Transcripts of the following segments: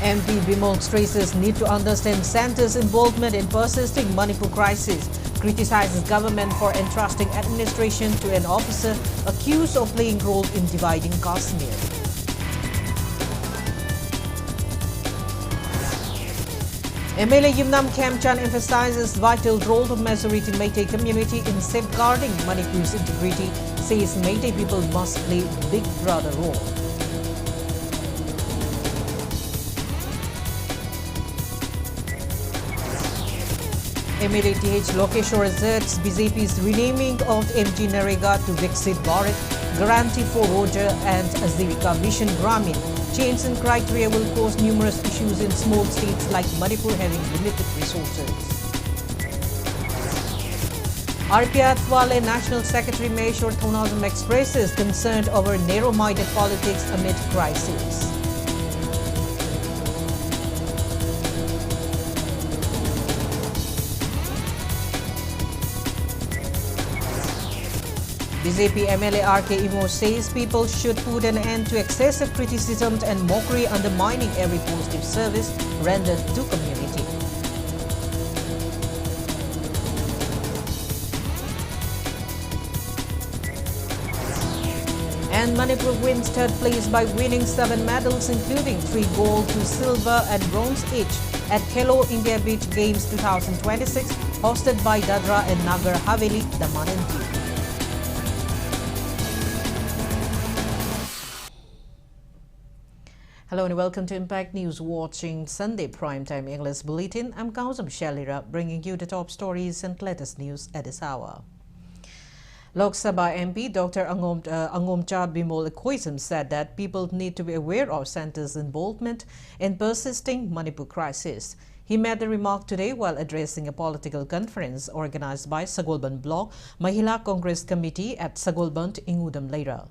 MP Bimol stresses need to understand centre's involvement in persisting Manipur crisis, criticizes government for entrusting administration to an officer accused of playing role in dividing Kashmir. MLA Yumnam Khamchan emphasizes vital role of majority Meitei community in safeguarding Manipur's integrity, says Meitei people must play big brother role. MLA TH Lokeshwar asserts BJP's renaming of MG Narega to Viksit Bharat, guarantee for Roger and Azivika Mission Gramin. Change in criteria will cause numerous issues in small states like Manipur having limited resources. RP Athwale National Secretary Maheshwar Thonazam expresses concern over narrow-minded politics amid crisis. BJP MLA RK Imo says people should put an end to excessive criticism and mockery undermining every positive service rendered to community. And Manipur wins third place by winning 7 medals including 3 gold, 2 silver and bronze each at Khelo India Beach Games 2026 hosted by Dadra and Nagar Haveli, Daman and Diu. Hello and welcome to Impact News, watching Sunday Primetime English Bulletin. I'm SHELLYRA, bringing you the top stories and latest news at this hour. Lok Sabha MP Dr. Angomcha Bimol Koisam said that people need to be aware of centre's involvement in persisting Manipur crisis. He made the remark today while addressing a political conference organized by Sagolban Bloc Mahila Congress Committee at Sagolban, Ingudam Leira.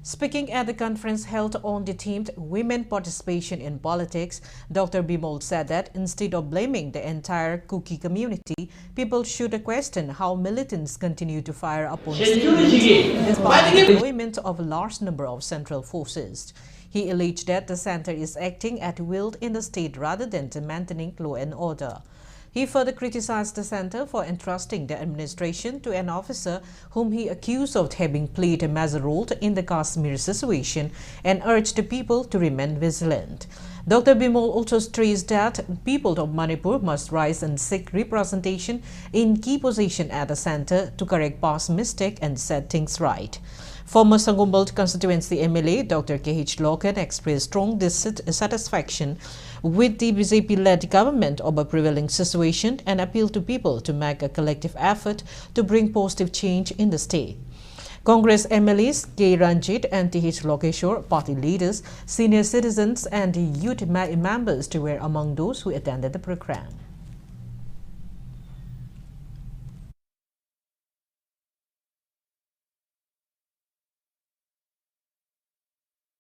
Speaking at the conference held on the theme Women Participation in Politics, Dr. Bimol said that instead of blaming the entire Kuki community, people should question how militants continue to fire upon civilians despite the deployment of a large number of central forces. He alleged that the center is acting at will in the state rather than maintaining law and order. He further criticized the center for entrusting the administration to an officer whom he accused of having played a major role in the Kashmir situation and urged the people to remain vigilant. Dr. Bimol also stressed that people of Manipur must rise and seek representation in key positions at the center to correct past mistakes and set things right. Former Sangombalt constituency MLA Dr. KH Lokan expressed strong dissatisfaction with the BJP-led government of a prevailing situation and appealed to people to make a collective effort to bring positive change in the state. Congress MLAs K. Ranjit and TH Lokeshwar, party leaders, senior citizens and youth members were among those who attended the program.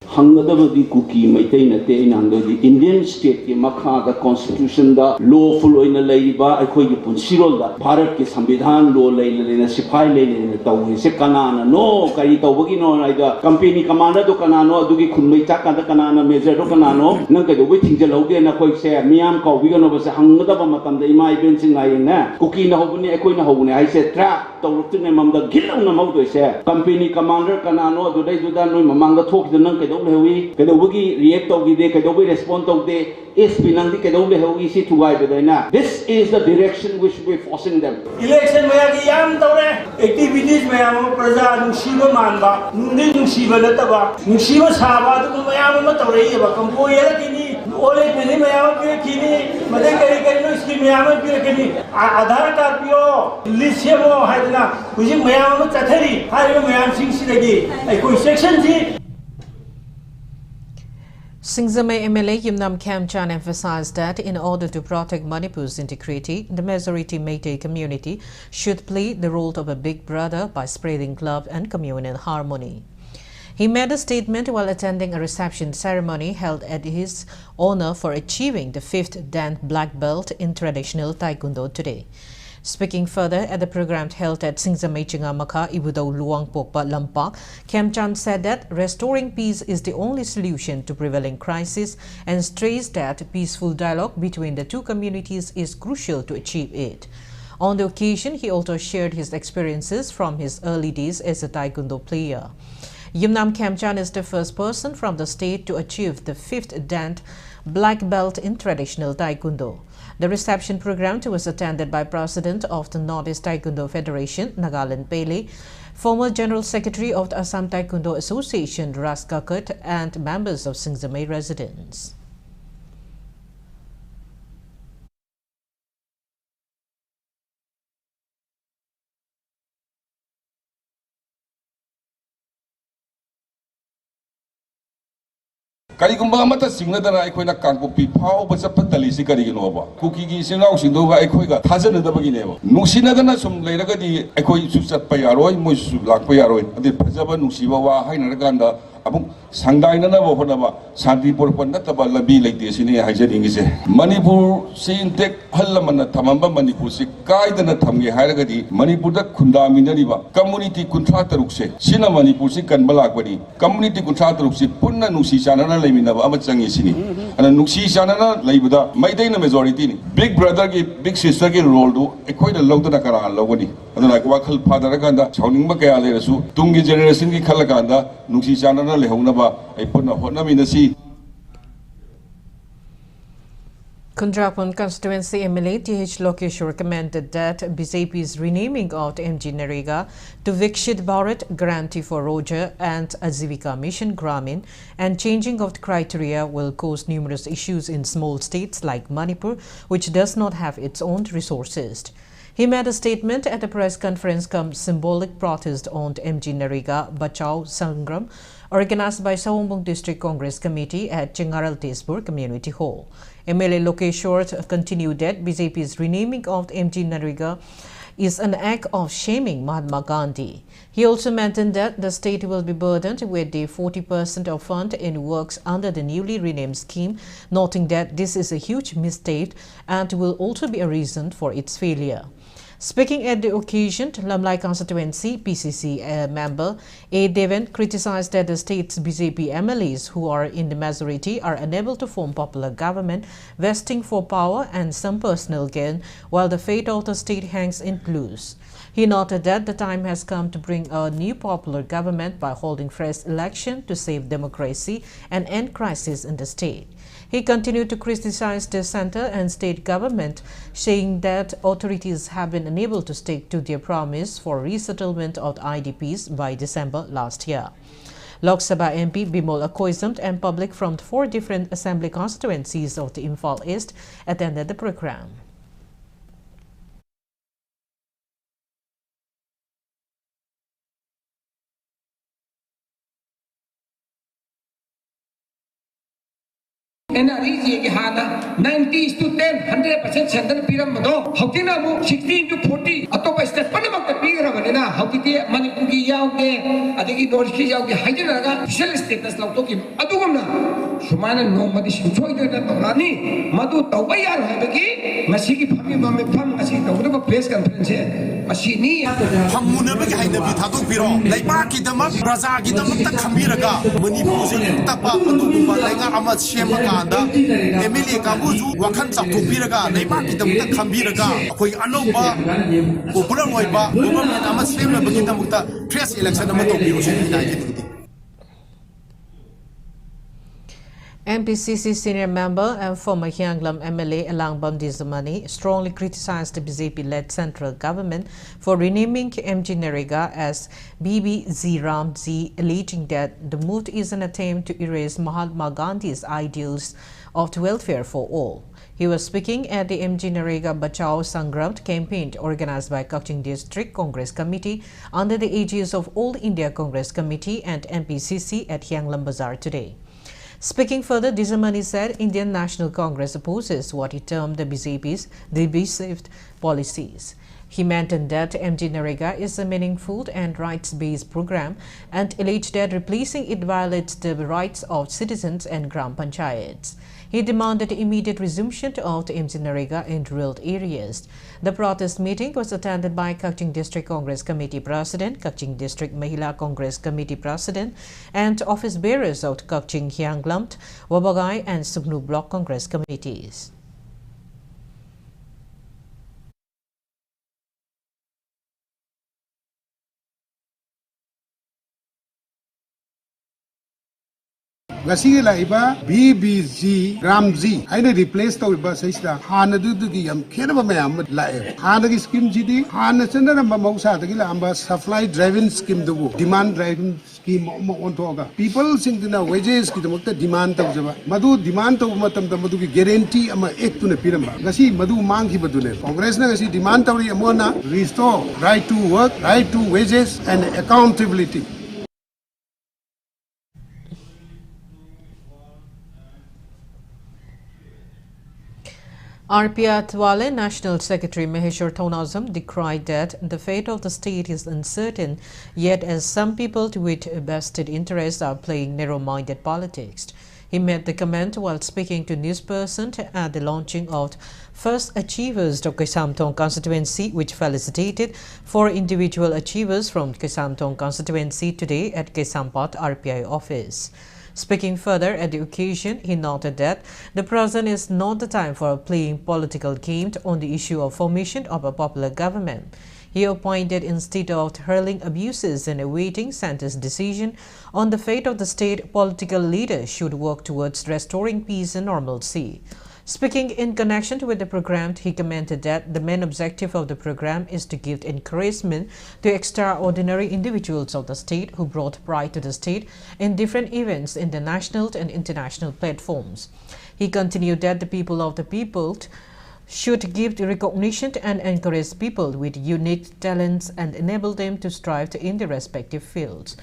Hangadabadi Kuki Meitei Nate Inangodi Indian state ki makha da constitution da lawful oina leiba akhoi gi punsirol da Bharat ki Sambidhan law leilena sipai leilena tawi se kanana no kai tawbagi no naida company commander do kanano adugi khunmei chaka da kanana major do kanano nang kai do wi thingjal hauge na khoi se miyam kaw bi no ba se hangadaba matam da ima iben sing ai na Kuki na hobuni akhoi na hobuni ai se trap tawruk tin mam da gilang na mau do se company commander kanano adu dai juda noi mamang da thok nang kai Lewi, Kadobugi react of the Kadobi respond of the Espinandi Kadobi Hogi si Tugai Bedena. This is the direction which we're forcing them. Election Mayaki Yam Tore, activities Mayama Praza, Nushima Mamba, Nushiva Lataba, Nushiva Saba, Mayama Tore, Kampoya Kini, Ole Pini Mayama Kini, Madaka Ski Mayama Kini, Adara Tapio, Lisiamo Hadna, which is Mayama Tatari, Hario Mayam Sing Sidagi, a good section. Singzame MLA Yumnam Khamchan emphasized that in order to protect Manipur's integrity, the majority Meitei community should play the role of a big brother by spreading love and communal harmony. He made a statement while attending a reception ceremony held at his honor for achieving the 5th Dan Black Belt in traditional Taekwondo today. Speaking further at the program held at Singzamechinga Makha Ibudau Luang Pokpa Lampak, Khemchand said that restoring peace is the only solution to prevailing crisis and stressed that peaceful dialogue between the two communities is crucial to achieve it. On the occasion, he also shared his experiences from his early days as a taekwondo player. Yumnam Khemchand is the first person from the state to achieve the 5th Dan black belt in traditional taekwondo. The reception program was attended by President of the Northeast Taekwondo Federation, Nagaland Pele, former General Secretary of the Assam Taekwondo Association, Ras Kakut, and members of Singzamay residents. Karigumba mata singnadana aikoina kangkupi phau bacha patali si kariginoba kukigi sinau sindoga aikoiga thajanada bagineba nusinadana sum leiragadi aikoi su chatpa yaroi moi su lakpa yaroi adi phajaba nusiba wa hainaraganda abung sangdainana bo honaba shanti porpan nataba labi leite sini haijadingise Manipur sintek hallamana thamamba Manipur si kaidana thamge hairagadi Manipur da khundaminariba community kunthra tarukse sina Manipur si kanba lakbani community kunthra tarukse punna nusi chanana leminaba amachangi sini ana nusi chanana leibada maidai majority ni big brother ki big sister ki role do ekoida logdana kara logani adana wakhal phadara kanda chauningba kaya lerasu tungi generation ki khalakanda nusi chanana lehaunaba ai punna honnaminasi. Kundrapon constituency MLA T.H. Lokesh recommended that BJP's renaming of MG Narega to Vikshit Bharat Guarantee for Roja and Ajivika Mission Gramin and changing of the criteria will cause numerous issues in small states like Manipur, which does not have its own resources. He made a statement at a press conference come symbolic protest on MG Narega Bachao Sangram organized by Sawombong District Congress Committee at Chingaral Tezpur Community Hall. MLA Lokeshwar continued that BJP's renaming of MG Narega is an act of shaming Mahatma Gandhi. He also mentioned that the state will be burdened with the 40% of fund in works under the newly renamed scheme, noting that this is a huge mistake and will also be a reason for its failure. Speaking at the occasion, Lamlai constituency PCC member A. Devan criticized that the state's BJP MLAs who are in the majority are unable to form popular government, vesting for power and some personal gain, while the fate of the state hangs in loose. He noted that the time has come to bring a new popular government by holding fresh election to save democracy and end crisis in the state. He continued to criticize the center and state government, saying that authorities have been unable to stick to their promise for resettlement of the IDPs by December last year. Lok Sabha MP Bimol and public from 4 different assembly constituencies of the Imphal East attended the program. NRE ke hana 90 to 10 100% center piram mado hautina mu 16 to 40 atopa step panamak ta pigra banena hautite Manipur ki yauge adigi north ki yauge haidina ga official status lauto ki adugumna sumana no madi sinchoi de na tawani madu tawayar habagi masi ki phami mame pham asi tawda press conference masi ni hamuna bagi haida bi thaduk biro laima ki damak raja ki damak ta khamiraga Manipur se tapa adu ba lainga ama shema MLA KANGUJAM wakhan chakthopiraga leima kidamta khambiraga khoi anoba popular oiba government ama semna bagi damukta fresh election ama topiro se hidai. MPCC senior member and former Hyanglam MLA Alangbam Dizamani strongly criticized the BJP-led central government for renaming MG Narega as BBZ Ramji, alleging that the move is an attempt to erase Mahatma Gandhi's ideals of welfare for all. He was speaking at the MG Narega Bachao Sangram campaign organized by Kaching District Congress Committee under the aegis of All India Congress Committee and MPCC at Hyanglam Bazaar today. Speaking further, Dizamani said Indian National Congress opposes what he termed the BJP's divisive policies. He maintained that MG Narega is a meaningful and rights-based program and alleged that replacing it violates the rights of citizens and Gram Panchayats. He demanded the immediate resumption of the Narega in rural areas. The protest meeting was attended by Kaching District Congress Committee President, Kaching District Mahila Congress Committee President, and office bearers of Kaching Hyanglamt, Wabagay, and Sugnu Block Congress committees. Gasi laiba BBG Ramji aina replace to ba saisda hana du gi yam khena ba mayam lae hana gi scheme jidi hana chandra ba mausa da gi amba supply driven scheme du demand driven scheme mo on to ga people sing dina wages ki damakta demand ta jaba madu demand to matam da madu gi guarantee ama ek tu ne piramba gasi madu mang ki badu ne congress na gasi demand ta ri amona restore right to work, right to wages and accountability. RPA Twale National Secretary Maheshwar Thonazam decried that the fate of the state is uncertain, yet as some people with vested interests are playing narrow-minded politics. He made the comment while speaking to newsperson at the launching of First Achievers of Kesamtong constituency, which felicitated 4 individual achievers from Kesamtong constituency today at Kesampat RPI office. Speaking further at the occasion, he noted that the present is not the time for playing political games on the issue of formation of a popular government. He appointed instead of hurling abuses and awaiting centre's decision on the fate of the state, political leaders should work towards restoring peace and normalcy. Speaking in connection with the program, he commented that the main objective of the program is to give encouragement to extraordinary individuals of the state who brought pride to the state in different events in the national and international platforms. He continued that the people of the people should give recognition and encourage people with unique talents and enable them to strive in their respective fields.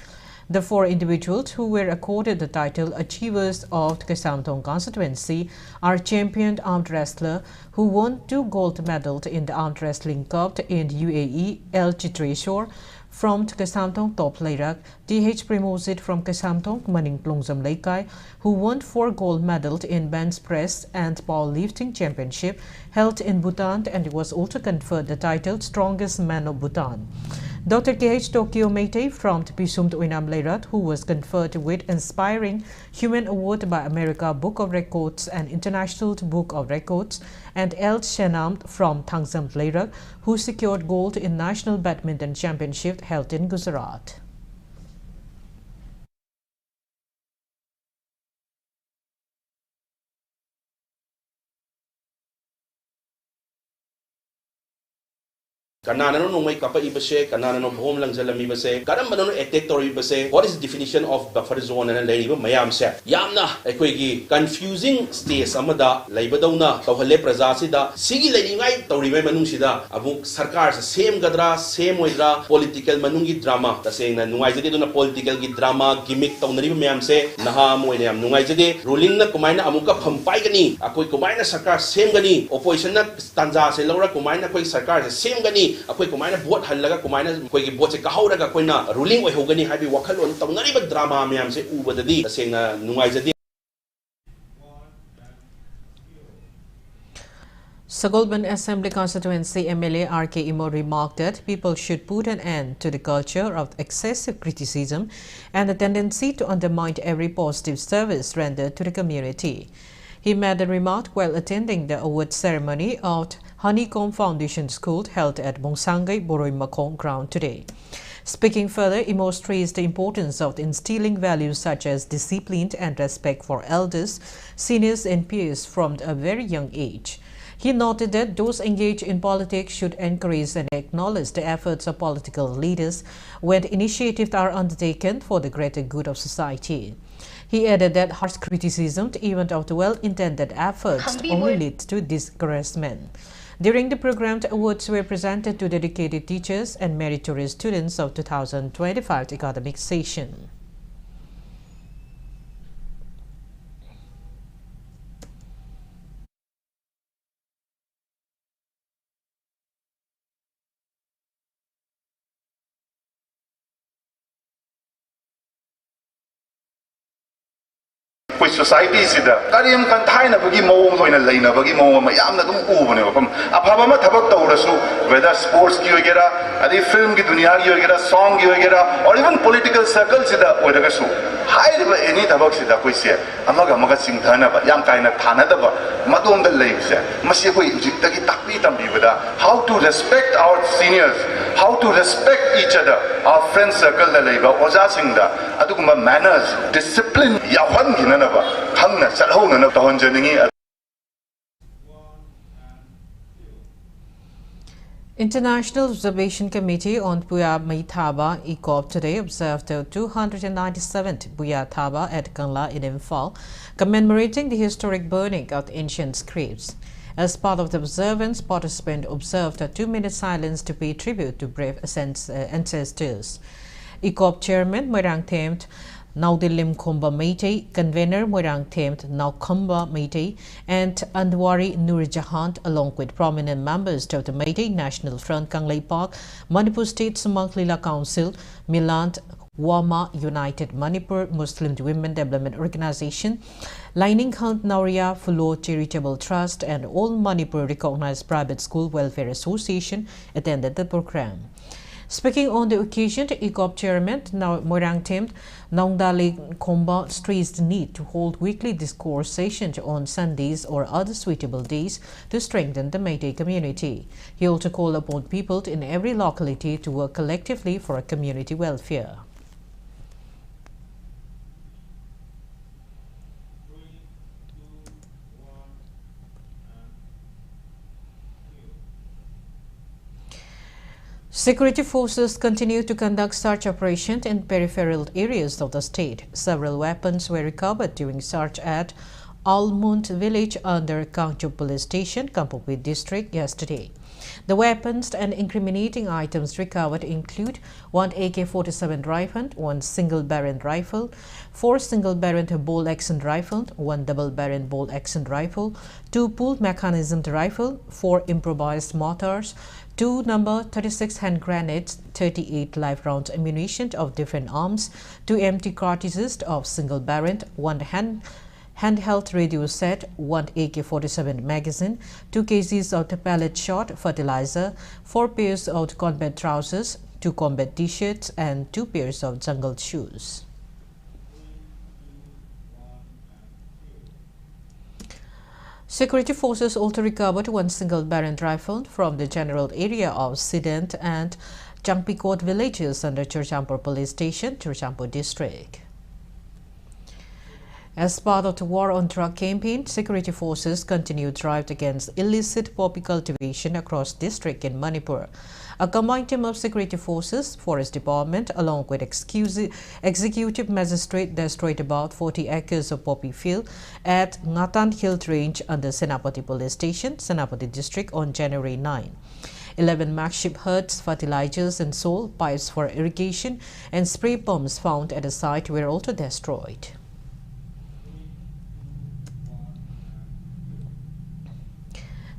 The 4 individuals who were accorded the title Achievers of Kesamtong constituency are championed armed wrestler who won 2 gold medals in the armed wrestling cup in UAE, El Chitreshwar from Kesamtong Top Lairak, DH Primosit from Kesamtong Maning Plongzam Laikai, who won 4 gold medals in bench press and powerlifting championship held in Bhutan, and was also conferred the title Strongest Man of Bhutan. Dr. K.H. Tokyo Meitei from Pisum Uinam Leirat, who was conferred with Inspiring Human Award by America Book of Records and International Book of Records, and L. Shenam from Thangzam Leirat, who secured gold in National Badminton Championship held in Gujarat. Kanana no may kapa ibase, kanana no home lang zalami base, karam no etectory base. What is the definition of buffer zone and lay mayam se? Yamna equigi confusing states amada laibadona, tawhale prazasida, sigi leningai tawrime manungsida, abuk sarkar same gadra, same wedra, political manungi drama, the saying that nuaizade na political drama, gimmick tawnari mayam se, naha moyam nuaizade, ruling na kumaina amuka pampai gani, akoi kumaina sarkar same gani, opposition na stanza se laura kumaina koi sarkar same gani. Ako'y kumaina vote halaga kumaina ako'y vote se kahawraga ako'y na ruling way hogani habi wakalon tawnariba drama mayam se ubadadi kasi na nuaizadi. Sagolban Assembly Constituency MLA R.K. Imo remarked that people should put an end to the culture of excessive criticism and the tendency to undermine every positive service rendered to the community. He made the remark while attending the award ceremony of Honeycomb Foundation School held at Bongsangay Boroi Makong ground today. Speaking further, Imo stressed the importance of instilling values such as discipline and respect for elders, seniors and peers from a very young age. He noted that those engaged in politics should encourage and acknowledge the efforts of political leaders when initiatives are undertaken for the greater good of society. He added that harsh criticism, even of the well-intended efforts, only leads to discouragement. During the program, the awards were presented to dedicated teachers and meritorious students of 2025 academic session. ꯑꯩꯈꯣꯏ ꯁꯣꯁꯥꯏꯇꯤꯁꯤꯗ ꯀꯔꯤꯝ ꯀꯟꯊꯥꯏꯅꯕꯒꯤ ꯃꯑꯣꯡ ꯑꯣꯏꯅ ꯂꯩꯅꯕꯒꯤ ꯃꯑꯣꯡ ꯑꯃ ꯌꯥꯝꯅ ꯑꯗꯨꯝ ꯎꯕꯅꯦ ꯃꯐꯝ ꯑꯐꯕ ꯑꯃ ꯊꯕꯛ ꯇꯧꯔꯁꯨ ꯋꯦꯗꯔ ꯁ꯭ꯄꯣꯔꯠꯁꯀꯤ ꯑꯣꯏꯒꯦꯔꯥ ꯑꯗꯩ ꯐꯤꯜꯝꯒꯤ ꯗꯨꯅꯤꯌꯥꯒꯤ ꯑꯣꯏꯒꯦꯔꯥ ꯁꯣꯡꯒꯤ ꯑꯣꯏꯒꯦꯔꯥ ꯑꯣꯔ ꯏꯚꯟ ꯄꯣꯂꯤꯇꯤꯀꯦꯜ ꯁꯔꯀꯜꯁꯤꯗ ꯑꯣꯏꯔꯒꯁꯨ ꯍꯥꯏꯔꯤꯕ ꯑꯦꯅꯤ ꯊꯕꯛꯁꯤꯗ ꯑꯩꯈꯣꯏꯁꯦ ꯑꯃꯒ ꯑꯃꯒ ꯆꯤꯡꯊꯅꯕ ꯌꯥꯝ ꯀꯥꯏꯅ ꯊꯥꯅꯗꯕ ꯃꯗꯣꯝꯗ ꯂꯩꯕꯁꯦ ꯃꯁꯤ ꯑꯩꯈꯣꯏ ꯍꯧꯖꯤꯛꯇꯒꯤ ꯇꯥꯛꯄꯤ ꯇꯝꯕꯤꯕꯗ how to respect our seniors, how to respect each other, our friend circle da leiba ojasinda aduguma manners discipline yawanginanaba khangna chalhonana tahonjaningi. International Observation Committee on Puya Mai Thaba (ICOP) today observed the 297th Puya Thaba at Kangla in Imphal, commemorating the historic burning of ancient scripts. As part of the observance, participants observed a 2-minute silence to pay tribute to brave ancestors. ICOP Chairman Moirang Themed Naudilim Khomba Meitei, Convener Moirang Themed Naukhomba Meitei, and Andwari Nurjahan, along with prominent members of the Meitei National Front Kanglei Park, Manipur State Sumang Council, Milant Wama United Manipur Muslim Women Development Organization, Lining Hunt Nauria Fulo Charitable Trust, and All Manipur Recognized Private School Welfare Association attended the program. Speaking on the occasion, ICOP Chairman Moirang Themed Naungdali Khomba stressed the need to hold weekly discourse sessions on Sundays or other suitable days to strengthen the Meitei community. He also called upon people in every locality to work collectively for community welfare. Security forces continue to conduct search operations in peripheral areas of the state. Several weapons were recovered during search at Almund village under KANGUJAM police station, Kampongpet district yesterday. The weapons and incriminating items recovered include one AK-47 rifle, one single-barrel rifle, 4 single-barrel bolt-action rifle, 1 double-barrel bolt-action rifle, 2 pull mechanism rifle, 4 improvised mortars, 2 number 36 hand grenades, 38 live rounds ammunition of different arms, 2 empty cartridges of single barrel, 1 handheld radio set, 1 AK-47 magazine, 2 cases of the pellet shot, fertilizer, 4 pairs of combat trousers, 2 combat t-shirts, and 2 pairs of jungle shoes. Security forces also recovered 1 single-barrel rifle from the general area of Sident and Jangpikot villages under Churchampur police station, Churchampur district. As part of the war on drug campaign, security forces continue drive against illicit poppy cultivation across district in Manipur. A combined team of security forces, forest department, along with executive magistrate destroyed about 40 acres of poppy field at Ngatan Hill Range under Senapati police station, Senapati district on January 9. 11 makeshift huts, fertilizers and soil pipes for irrigation and spray pumps found at the site were also destroyed.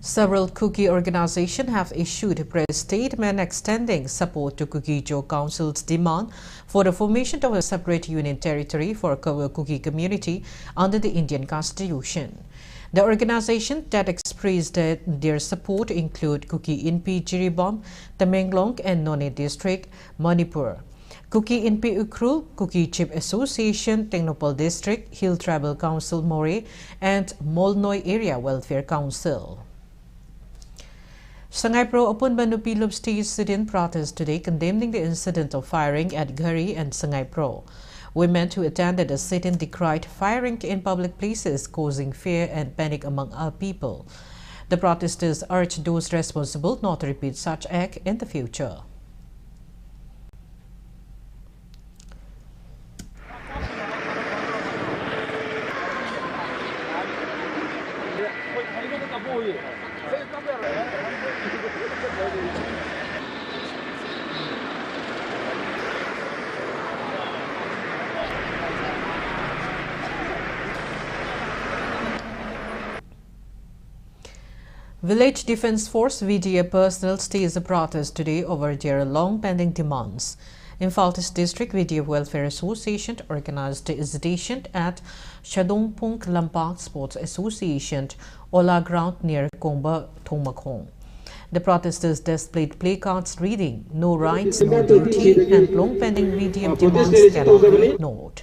Several Kuki organizations have issued a press statement extending support to Kuki-Jo Council's demand for the formation of a separate union territory for Kuki community under the Indian Constitution. The organizations that expressed their support include Kuki Inpi Jiribam, Tamenglong and None District, Manipur, Kuki Inpi Ukrul, Kuki Chip Association, Tengnopal District, Hill Tribal Council More, and Molnoy Area Welfare Council. Sangay Pro opened Manupilop stage sit-in protest today condemning the incident of firing at Gari and Sangay Pro. Women who attended the sit-in decried firing in public places, causing fear and panic among our people. The protesters urged those responsible not to repeat such act in the future. Village Defence Force VDA personnel staged a protest today over their long-pending demands. Infaltis District Video Welfare Association organized a visitation at Shadongpung Lampak Sports Association, Ola Ground near Kongba, Thomakong. The protesters displayed placards reading, "No rights, no duty," and long-pending medium demands cannot be ignored.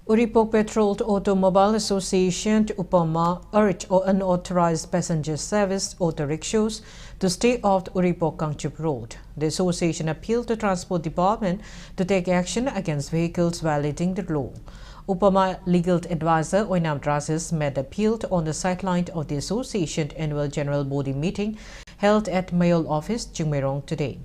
Uripok Patrolled Automobile Association Upama urged unauthorized passenger service auto rickshaws to stay off the Uripok Kangchup Road. The association appealed to Transport Department to take action against vehicles violating the law. Upama legal advisor Oinam Drazis made appeal on the sideline of the association annual general body meeting held at Mayol office, Chungmerong today.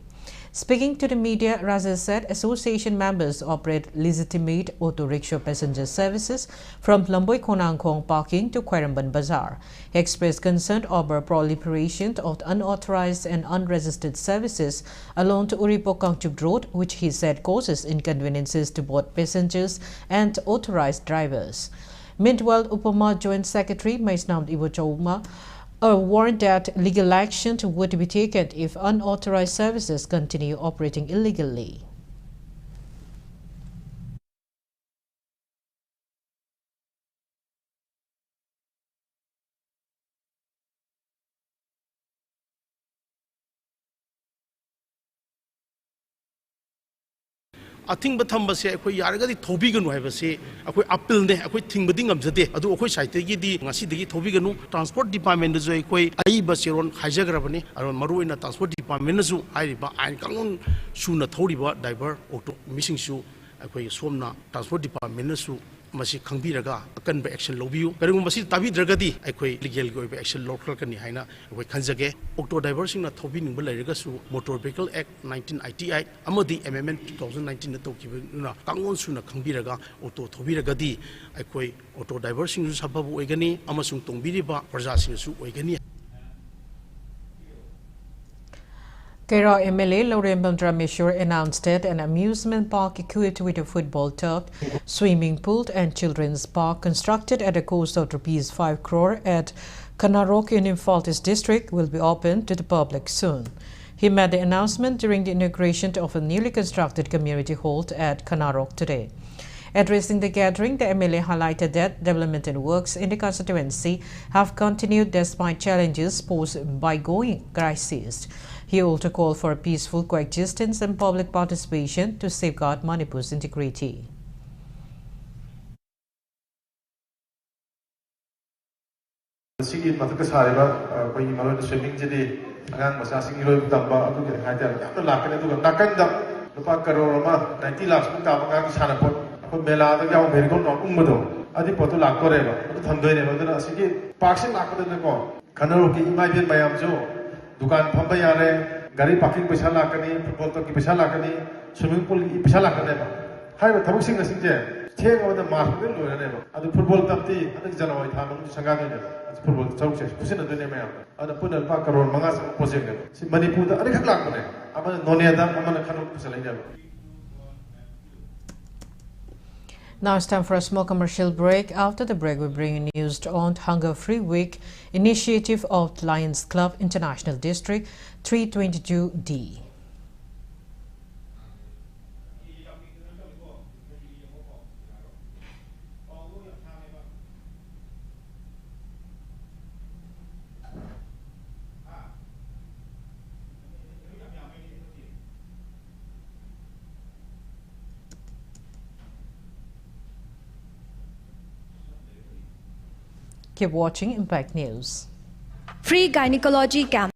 Speaking to the media, Razes said association members operate legitimate auto rickshaw passenger services from Lamboy Konangkong parking to Khairamban Bazaar. He expressed concern over proliferation of unauthorized and unregistered services along the Uripok Kangchup Road, which he said causes inconveniences to both passengers and authorized drivers. Meanwhile, Upama Joint Secretary Maisnam Iwochoma warned that legal action would be taken if unauthorized services continue operating illegally. A thing thumb से यारगदी थोबीगनु है appeal ने थिंबदी गमजदे side थोबीगनु transport department जो सेरोन हाइजग्रबनी मरुना transport department आइन कानून सूना थोरीब driver auto मिसिंगसु सोमना transport department मसी खंबीरगा अकनब एक्शन लौबियु करिगुम मसी ताबिद्रगदी लीगल की एक्शन लौखलकनी हाइना खंजगे ऑटो ड्राइवर सिंगना थोबिनिंग लैरगसु मोटर व्हीकल एक्ट 1988 अमदी एमेंडमेंट 2019 न तौकिबना कांगोन सुना खंबीरगा ऑटो थोबिरगदी ऑटो ड्राइवर सिंगसु सबब ओइगनी अमसुंग तोंबिरिबा प्रजा सिंगसु ओइगनी Kera MLA Lorembam Drameshwar announced that an amusement park equipped with a football turf, swimming pool and children's park constructed at a cost of ₹5 crore at Kanarok in Infaltis district will be opened to the public soon. He made the announcement during the inauguration of a newly constructed community hall at Kanarok today. Addressing the gathering, the MLA highlighted that development works in the constituency have continued despite challenges posed by ongoing crises. He also called for peaceful coexistence and public participation to safeguard Manipur's integrity. दुकान फंबा यारे गाड़ी parking पैसा लाकनी football तो की पैसा लाकनी swimming pool की पैसा लाकने बा हाय थबक सिंग सिंजे थेंग ओद मार्क दे लोयने बा अदु फुटबॉल तपती अदु जनवरी था मंग संगा ने फुटबॉल चौक से खुसिन दने मे अदु पुनल पा करोड़ मंगा से प्रोजेक्ट ने सि मणिपुर दा अरे खक लाकने अमन नोने दा अमन खनु खुसलाइने Now it's time for a small commercial break. After the break, we bring you news on Hunger Free Week initiative of Lions Club International District 322D. Keep watching Impact News. Free gynecology camp.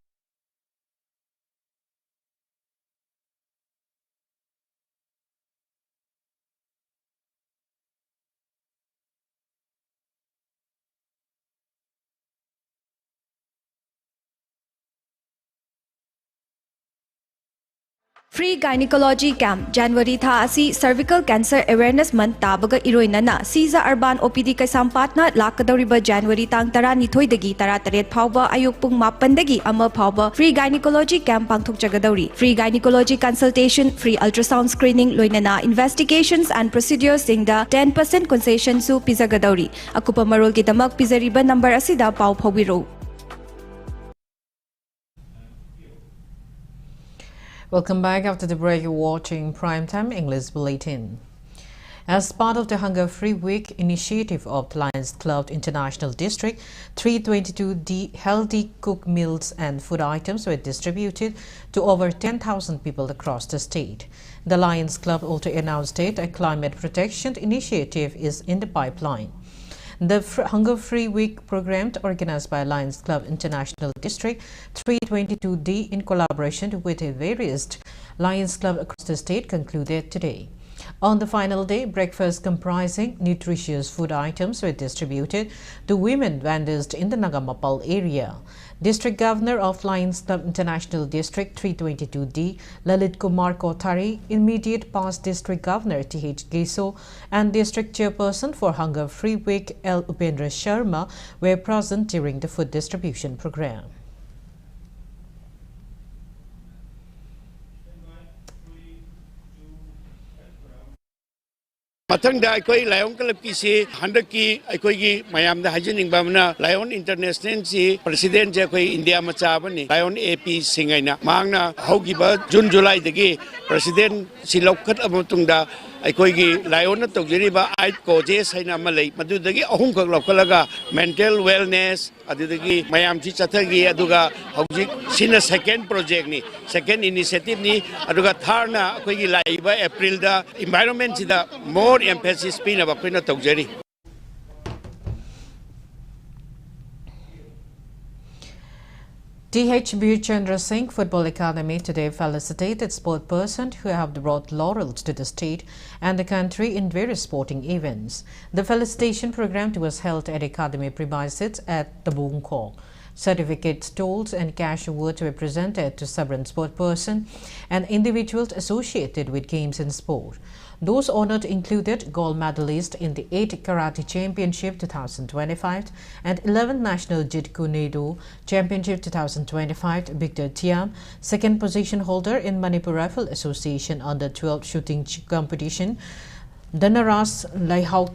Free Gynecology Camp January tha asi Cervical Cancer Awareness Month tabaga iroinana Siza Urban OPD Kaisampatna lakadoriba January tang 12 dagi 18 phawba ayuk pung 8 dagi ama phawba Free Gynecology Camp pangthokjagadauri. Free Gynecology Consultation, free ultrasound screening loinana investigations and procedures singda 10% concession su pizagadauri. Akupa marol ki damak pizariba number asida paw phawiro. Welcome back. After the break, you're watching Primetime English Bulletin. As part of the Hunger Free Week initiative of the Lions Club International District, 322D healthy cooked meals and food items were distributed to over 10,000 people across the state. The Lions Club also announced that a climate protection initiative is in the pipeline. The Hunger Free Week program organized by Lions Club International District 322D in collaboration with various Lions Club across the state concluded today. On the final day, breakfast comprising nutritious food items were distributed to women vendors in the Nagamapal area. District Governor of Lions Club International District 322D, Lalit Kumar Kothari, immediate past District Governor T.H. Geso, and District Chairperson for Hunger Free Week L. Upendra Sharma were present during the food distribution program. Matang da koi Lion Club ki si handak ki koi ki mayam da hajining bamna Lion International si President ja koi India macha bani Lion AP singaina mangna hogi ba June July dagi President si lokhat amatung da koi ki Lion na togjiri ba ait koje saina malai madu dagi ahum kak lokalaga mental wellness adudagi mayam chi chathagi aduga hogi sina second project ni second initiative ni aduga third na koi ki laiba April da environment si da more emphasis pina ba pina togjeri. T.H. Bir Chandra Singh Football Academy today felicitated sportspersons who have brought laurels to the state and the country in various sporting events. The felicitation program was held at Academy premises at the Bungkok. Certificates, tolls and cash awards were presented to several sportspersons and individuals associated with games and sport. Those honored included gold medalist in the 8th Karate Championship 2025 and 11th National Jit-Kune-Do Championship 2025 Victor Thiam, second position holder in Manipur Rifle Association Under 12 shooting competition, Danaras Laihau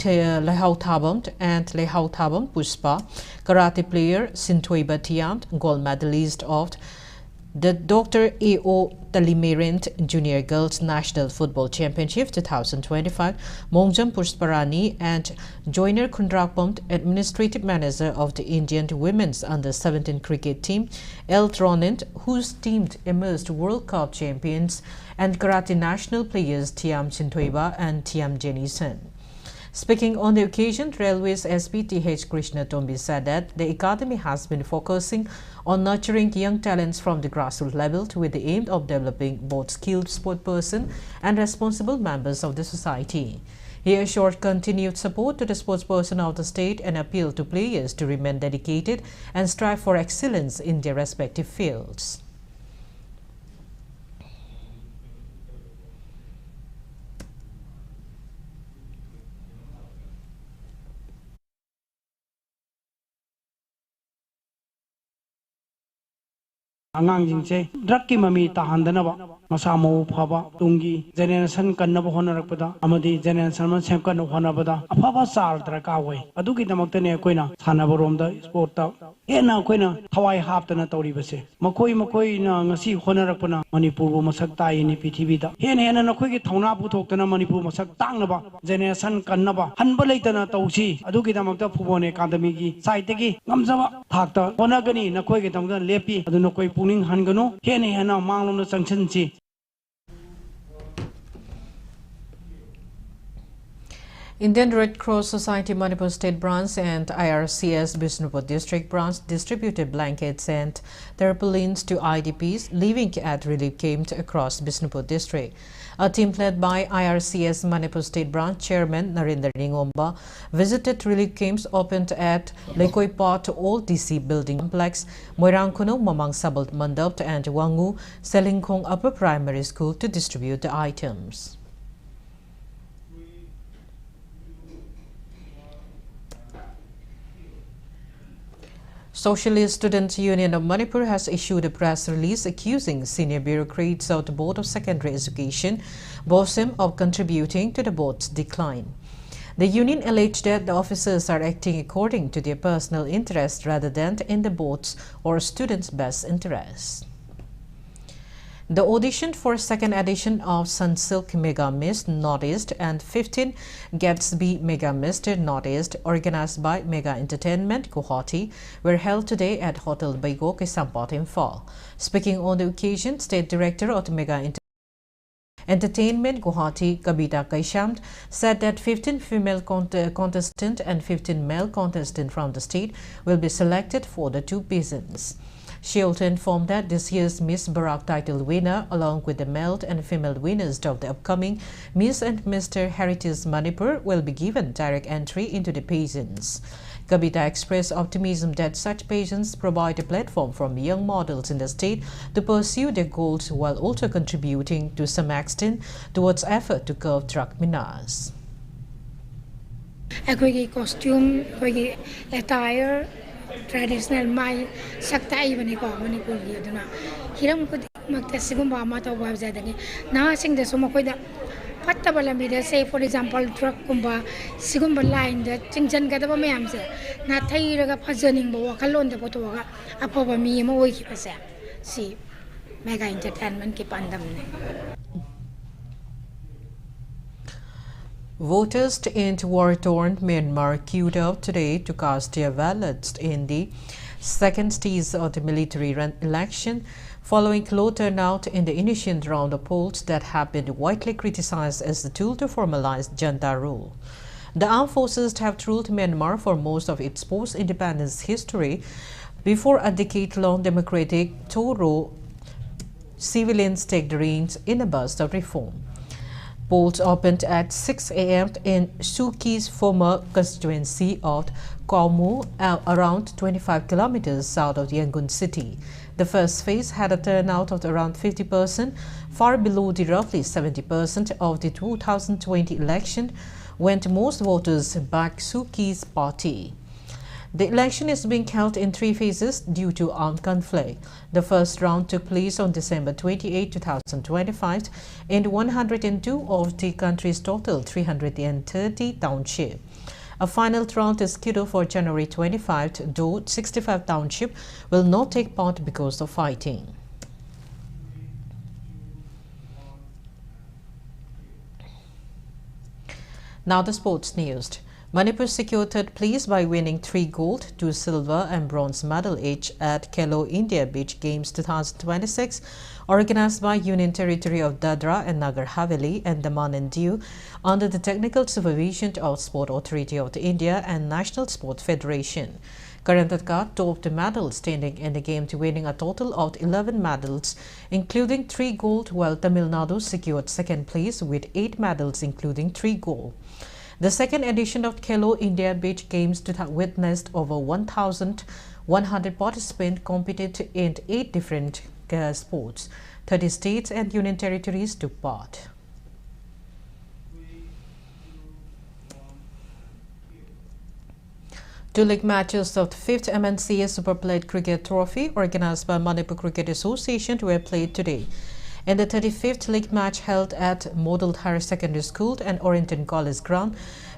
Thabam and Laihau Thabam Puspa, karate player Sintoiba Thiam, gold medalist of the Dr. A.O. Talimerent Junior Girls National Football Championship 2025, Mongjam Pushparani and Joiner Kundrakpam, Administrative Manager of the Indian Women's Under-17 cricket team, L. Tronent, whose team emerged World Cup champions, and karate national players Thiam Chintoiba and Thiam Jenison. Speaking on the occasion, Railways SP T.H. Krishna Tombi said that the Academy has been focusing on nurturing young talents from the grassroots level with the aim of developing both skilled sportspersons and responsible members of the society. He assured continued support to the sportsperson of the state and appealed to players to remain dedicated and strive for excellence in their respective fields. Angang drug ki mami tahandanaba masamo phaba tungi generation kannaba honarakpada amadi generation man sem kan honabada afaba sar draka wai adugi damakta ne koina sanaboromda sport ta ena koina thawai haptana tori base makoi na ngasi honarakpana Manipur bu masak tai ni pithibi da hen na khoi ki thona puthokna Manipur masak tangnaba generation kannaba hanba leitana tausi adugi damakta phubone academy gi site gi ngamjaba thakta honagani na khoi ki damda lepi adu na koi Hangano, Henny and Manglon Sanction. Indian Red Cross Society Manipur State Branch and IRCS Bishnupur District Branch distributed blankets and tarpaulins to IDPs living at relief camps across Bishnupur District. A team led by IRCS Manipur State Branch Chairman Narendra Ningomba visited relief camps opened at Lekoi Part Old DC Building Complex, Moirangkuno Mamang Sabalt Mandap and Wangu Selingkong Upper Primary School to distribute the items. Socialist Students Union of Manipur has issued a press release accusing senior bureaucrats of the Board of Secondary Education, BOSEM, of contributing to the board's decline. The union alleged that the officers are acting according to their personal interest rather than in the board's or students' best interests. The audition for second edition of Sunsilk Mega Mist Northeast and 15 Gatsby Mega Mist Northeast, organized by Mega Entertainment Guwahati, were held today at Hotel Baigo, Kesampot in Fall. Speaking on the occasion, State Director of Mega Entertainment Guwahati, Kabita Kaishamt, said that 15 female contestants and 15 male contestants from the state will be selected for the two seasons. She also informed that this year's Miss Barak title winner, along with the male and female winners of the upcoming Miss and Mr. Heritage Manipur, will be given direct entry into the pageants. Kabita expressed optimism that such pageants provide a platform for young models in the state to pursue their goals while also contributing to some extent towards effort to curb drug menace. Costume, attire, traditional my sakta even ko Manipur gi duna hiram ko makta sigumba mata wabza dani na sing de somo ko da patta bala mi de say for example truck kumba sigumba line de chingjan ga da ba mayam se na thai raga phajaning bo wakalon de boto ga apaba mi ma oi ki pase si Mega Entertainment ki pandam ne. Voters in war-torn Myanmar queued up today to cast their ballots in the second stage of the military election, following low turnout in the initial round of polls that have been widely criticized as the tool to formalize junta rule. The armed forces have ruled Myanmar for most of its post-independence history before a decade-long democratic Toro civilians take the reins in a burst of reform. Polls opened at 6 a.m. in Suki's former constituency of Kaumu, around 25 kilometers south of Yangon city. The first phase had a turnout of around 50%, far below the roughly 70% of the 2020 election, when most voters backed Suki's party. The election is being held in three phases due to armed conflict. The first round took place on December 28, 2025 in 102 of the country's total 330 townships. A final round is scheduled for January 25, though 65 townships will not take part because of fighting. Now the sports news. Manipur secured third place by winning 3 gold, 2 silver and bronze medal each at Khelo India Beach Games 2026, organized by Union Territory of Dadra and Nagar Haveli and Daman and Diu under the technical supervision of Sport Authority of India and National Sport Federation. Karnataka topped the medal standing in the game to winning a total of 11 medals, including 3 gold, while Tamil Nadu secured second place with 8 medals, including 3 gold. The second edition of Khelo India Beach Games witnessed over 1,100 participants competed in 8 different sports. 30 states and union territories took part. Two league matches of the 5th MNCA Super Plate Cricket Trophy, organized by Manipur Cricket Association, were played today. In the 35th league match held at Model Higher Secondary School and Oriental College ground,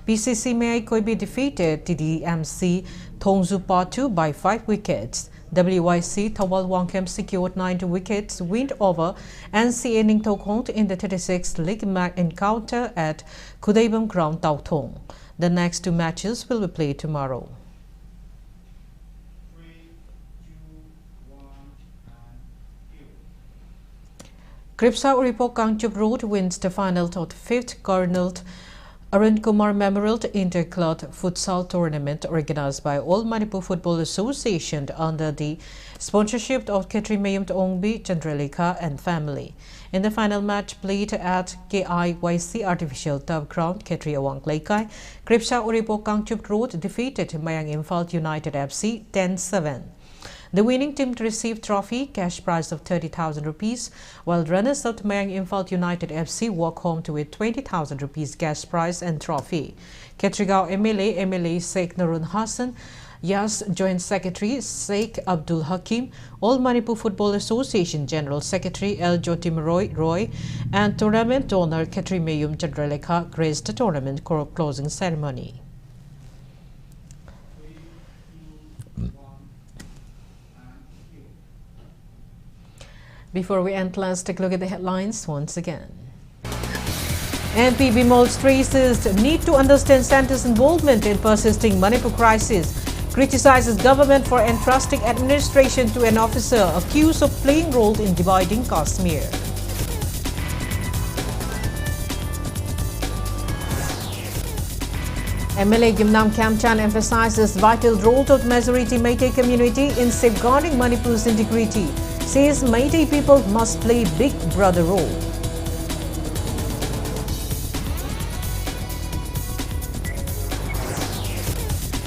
PCC Mai Koibi defeated TDMC Thongzu Part 2 by 5 wickets. WYC Thawal Wangkem secured 9 wickets, win over NCA Ningthokont in the 36th league encounter at Kudaibam ground, Tau Thong. The next 2 matches will be played tomorrow. Kripsa Uripo Kangchup Road wins the final of the 5th Colonel Arun Kumar Memorial Interclub Futsal Tournament organized by All Manipur Football Association under the sponsorship of Ketri Mayum Ongbi, Chandralekha and family. In the final match played at KIYC Artificial Turf Ground, Ketri Awang Laikai, Kripsa Uripo Kangchup Road defeated Mayang Imphal United FC 10-7. The winning team received trophy, cash prize of 30,000 rupees, while runners-up Mayang Imphal United FC walk home to with 20,000 rupees cash prize and trophy. Ketrigao MLA Sheikh Narun Hassan, Yas Joint Secretary Sheikh Abdul Hakim, All Manipur Football Association General Secretary L. Jotim Roy, and tournament donor Ketri Mayum Chandralekha graced the tournament closing ceremony. Before we end, let's take a look at the headlines once again. MP Bimol stresses need to understand centre's involvement in persisting Manipur crisis, criticizes government for entrusting administration to an officer accused of playing role in dividing Kashmir. MLA Gimnam Kamchan emphasizes vital role of majority Meitei community in safeguarding Manipur's integrity, says Meitei people must play big brother role.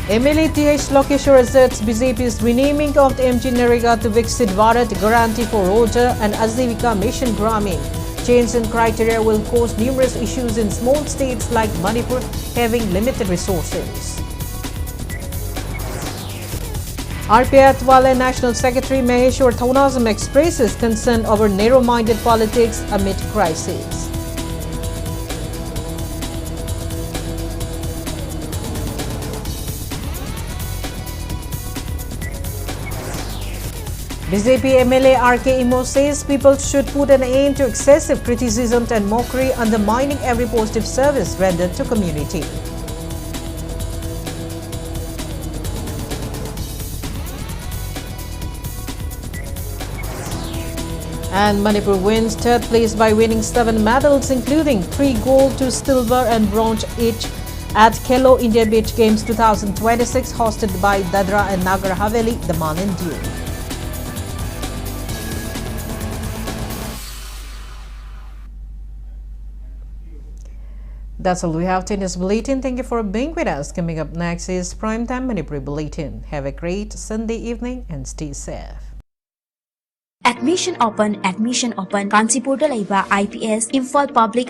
MLA TH Lokeshwar asserts BJP's renaming of the MG Narega to Viksit Bharat guarantee for Roja and Azivika Mission Gramin. Change in criteria will cause numerous issues in small states like Manipur having limited resources. RPI Atwale National Secretary Maheshwar Thonasam expresses concern over narrow-minded politics amid crisis. BJP MLA RK Imo says people should put an end to excessive criticism and mockery undermining every positive service rendered to community. And Manipur wins third place by winning 7 medals, including 3 gold, 2 silver and bronze each at Khelo India Beach Games 2026, hosted by Dadra and Nagar Haveli, Daman and Diu. That's all we have in this bulletin. Thank you for being with us. Coming up next is Primetime Manipur Bulletin. Have a great Sunday evening and stay safe. Admission open. Kanchipur da laiba IPS Imphal Public